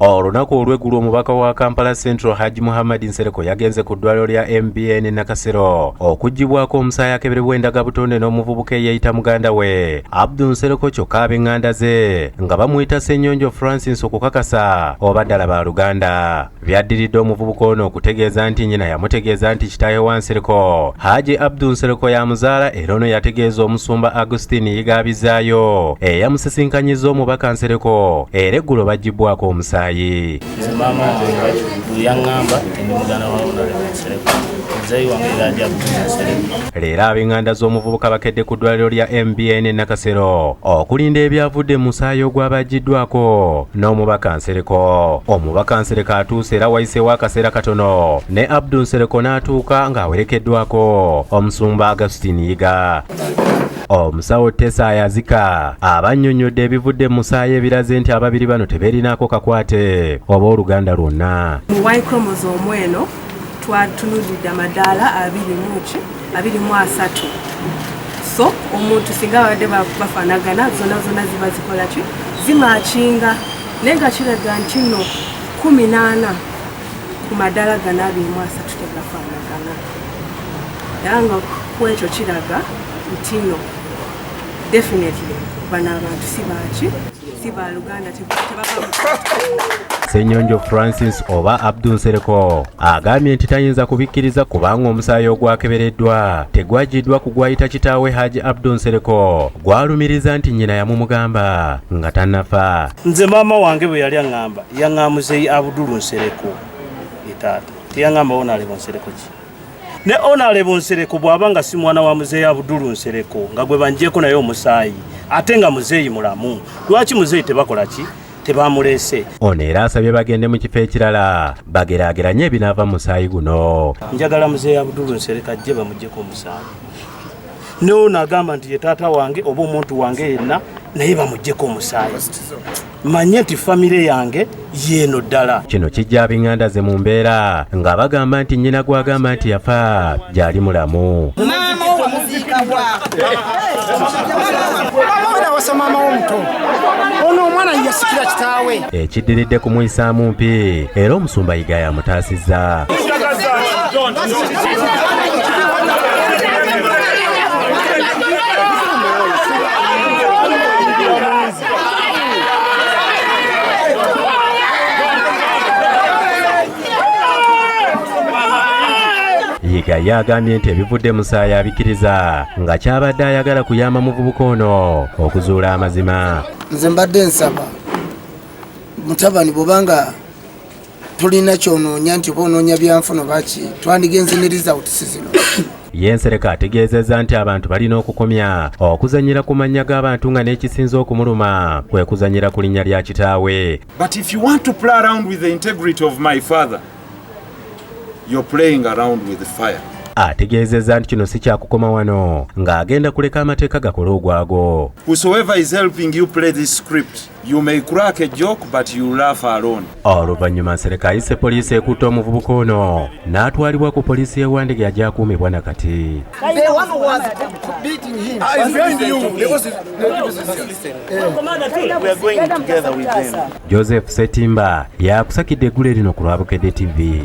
Olunaku olw'eggulo omubaka wa Kampala Central Haji Muhammad Nsereko yagenze ku ddwaliro lya MBN Nakasero okuggyibwako omusaayi akeberebwa endagabutonde n'omuvubuka eyayita muganda we Abdul Nsereko kyokka ab'eŋŋanda ze nga bamuyita Ssenyonjo Francis okukakasa oba ddala ba Luganda. Byaddiridde omuvubuka ono okutegeeza nti nnyina yamutegeeza nti kitaawe wa Nsereko Haji Abdul Nsereko yamuzaala era ono yategeeza omusumba Augustine Yigaabizaayo eyamusisinkanyizza omubaka Nsereko era eggulo baggyibwako omusaayi. Mama yaŋŋamba ndi muganda wa Nsereko. Leero ab'eŋŋanda z'omuvubuka bakedde ku ddwaliro lya MBN Nakasero okulinda ebyavudde mu musaayi ogwabaggiddwako n'omubaka Nsereko. Omubaka Nsereko atuuse era wayiseewo akaseera katono ne Abdul Nsereko n'atuuka ng'awerekeddwako omusumba Augustine Yiga. Omusawo Tessa Ayazika abannyonnyodde ebivudde mu musaayi ebiraze nti ababiri bano tebeerinaako kakwate oba Oluganda lwonna. Mu Y chromosome eno twatunulidde amadaala 23. So omuntu singa babadde bafaanagana zonna ziba zikola ki zimaakinga naye nga kiraga nti nno 18 ku madaala gano 23 tegafaanagana era nga ku ekyo kiraga nti nno definitely bano abantu si ba Luganda Ssenyonjo Francis oba Abdul Nsereko agambye nti tayinza kubikkiriza kubanga omusaayi ogwakebereddwa tegwaggiddwa ku gwayita kitaawe Haji Abdul Nsereko gwalumiriza nti nnyina yamumugamba nga tannafa. Nze maama wange bwe yali aŋŋamba yaŋŋamuzeeyi Abdul Nsereko etaata teyaŋŋamba Honorable Nsereko ki ne Honorable Nsereko bw'aba nga si mwana wa muzeeyi Abdul Nsereko nga gwe bangyeko naye omusaayi ate nga muzeeyi mulamu lwaki muzeeyi tebakola ki tebamulese. Ono era asabye bagende mu kifo ekirala bageraageranye ebinaava mu musaayi guno. Njagala muzeeyi Abdul Nsereko ajje bamuggyeko omusaayi n'ono agamba nti ye taata wange oba omuntu wange yenna naye bamuggyeko omusaayi manye nti famire yange yeeno ddala. Kino kijja ab'eŋŋanda ze mu mbeera nga bagamba nti nnyina gwagamba nti yafa gyali mulamu. Ekiddiridde kumuyisaamu mpi era omusumba Yiga yamutaasizza. Yiga yagambye nti ebivudde musaayi abikkiriza nga kyabadde ayagala kuyamba muvubuka ono okuzuula amazima. Nze mbadde nsaba mutabani bw'obanga tulina kyonoonya nti oba onoonya byanfuno baki twandigenze ne results zino. Ye Nsereko ategeezezza nti abantu balina okukomya okuzannyira ku mannya g'abantu nga n'ekisinza okumuluma kwe kuzannyira ku linnya lya kitaawe. But if you want to play around with the integrity of my father, you're playing around with the fire. Ategeezezza nti kino si kyakukoma wano ng'agenda kuleka amateeka gakole ogwago. Whosoever is helping you play this script, you may crack a joke but you laugh alone. Oluvannyuma Nsereko ayise poliisi ekutte omuvubuka ono n'atwalibwa ku poliisi y'Ewandege ajja akuumibwa nakati. Joseph Setimba yakusakidde eggulu lino ku lwa Bukedde TV.